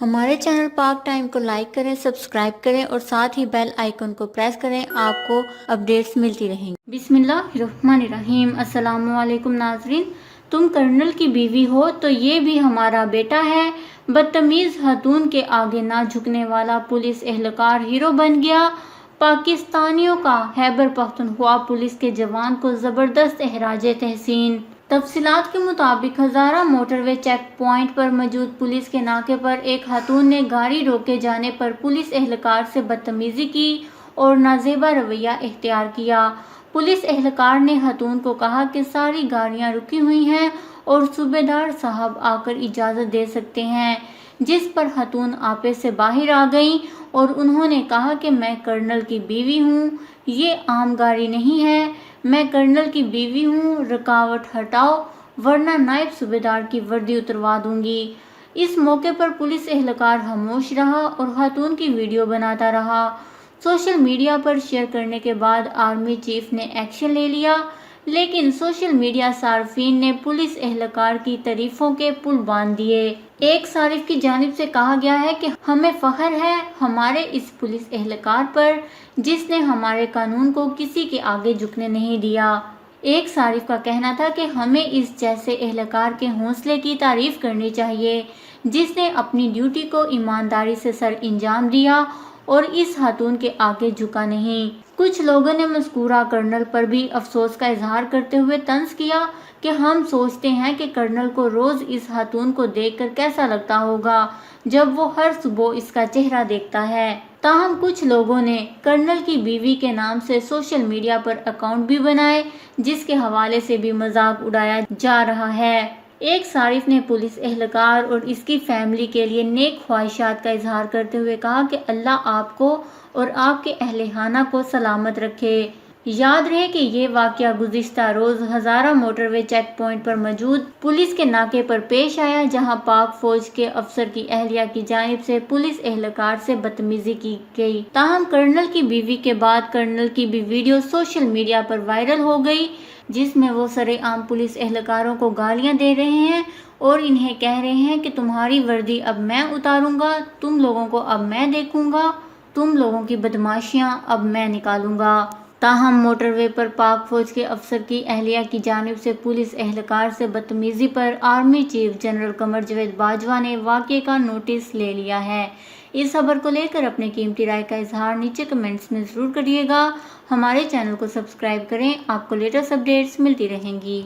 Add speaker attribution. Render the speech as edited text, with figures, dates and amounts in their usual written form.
Speaker 1: ہمارے چینل پاک ٹائم کو لائک کریں، سبسکرائب کریں اور ساتھ ہی بیل آئیکن کو پریس کریں، آپ کو اپڈیٹس ملتی رہیں گی۔ بسم اللہ الرحمن الرحیم۔ السلام علیکم ناظرین، تم کرنل کی بیوی ہو تو یہ بھی ہمارا بیٹا ہے۔ بدتمیز خاتون کے آگے نہ جھکنے والا پولیس اہلکار ہیرو بن گیا۔ پاکستانیوں کا خیبر پختونخوا پولیس کے جوان کو زبردست اخراج تحسین۔ تفصیلات کے مطابق ہزارہ موٹر وے چیک پوائنٹ پر موجود پولیس کے ناکے پر ایک خاتون نے گاڑی روکے جانے پر پولیس اہلکار سے بدتمیزی کی اور نازیبا رویہ اختیار کیا۔ پولیس اہلکار نے خاتون کو کہا کہ ساری گاڑیاں رکی ہوئی ہیں اور صوبیدار صاحب آ کر اجازت دے سکتے ہیں، جس پر خاتون آپے سے باہر آ گئیں اور انہوں نے کہا کہ میں کرنل کی بیوی ہوں، یہ عام گاڑی نہیں ہے، میں کرنل کی بیوی ہوں، رکاوٹ ہٹاؤ ورنہ نائب صوبیدار کی وردی اتروا دوں گی۔ اس موقع پر پولیس اہلکار خاموش رہا اور خاتون کی ویڈیو بناتا رہا۔ سوشل میڈیا پر شیئر کرنے کے بعد آرمی چیف نے ایکشن لے لیا، لیکن سوشل میڈیا صارفین نے پولیس اہلکار کی تعریفوں کے پل باندھ دیے۔ ایک صارف کی جانب سے کہا گیا ہے کہ ہمیں فخر ہے ہمارے اس پولیس اہلکار پر جس نے ہمارے قانون کو کسی کے آگے جھکنے نہیں دیا۔ ایک صارف کا کہنا تھا کہ ہمیں اس جیسے اہلکار کے حوصلے کی تعریف کرنی چاہیے جس نے اپنی ڈیوٹی کو ایمانداری سے سر انجام دیا اور اس خاتون کے آگے جھکا نہیں۔ کچھ لوگوں نے مذکورہ کرنل پر بھی افسوس کا اظہار کرتے ہوئے طنز کیا کہ ہم سوچتے ہیں کہ کرنل کو روز اس خاتون کو دیکھ کر کیسا لگتا ہوگا جب وہ ہر صبح اس کا چہرہ دیکھتا ہے۔ تاہم کچھ لوگوں نے کرنل کی بیوی کے نام سے سوشل میڈیا پر اکاؤنٹ بھی بنائے جس کے حوالے سے بھی مذاق اڑایا جا رہا ہے۔ ایک صارف نے پولیس اہلکار اور اس کی فیملی کے لیے نیک خواہشات کا اظہار کرتے ہوئے کہا کہ اللہ آپ کو اور آپ کے اہل خانہ کو سلامت رکھے۔ یاد رہے کہ یہ واقعہ گزشتہ روز ہزارہ موٹر وے چیک پوائنٹ پر موجود پولیس کے ناکے پر پیش آیا، جہاں پاک فوج کے افسر کی اہلیہ کی جانب سے پولیس اہلکار سے بدتمیزی کی گئی۔ تاہم کرنل کی بیوی کے بعد کرنل کی بھی ویڈیو سوشل میڈیا پر وائرل ہو گئی جس میں وہ سرِ عام پولیس اہلکاروں کو گالیاں دے رہے ہیں اور انہیں کہہ رہے ہیں کہ تمہاری وردی اب میں اتاروں گا، تم لوگوں کو اب میں دیکھوں گا، تم لوگوں کی بدمعاشیاں اب میں نکالوں گا۔ تاہم موٹر وے پر پاک فوج کے افسر کی اہلیہ کی جانب سے پولیس اہلکار سے بدتمیزی پر army chief general Qamar Javed Bajwa نے واقعے کا نوٹس لے لیا ہے۔ اس خبر کو لے کر اپنے قیمتی رائے کا اظہار نیچے کمنٹس میں ضرور کریے گا۔ ہمارے چینل کو سبسکرائب کریں، آپ کو لیٹسٹ اپڈیٹس ملتی رہیں گی۔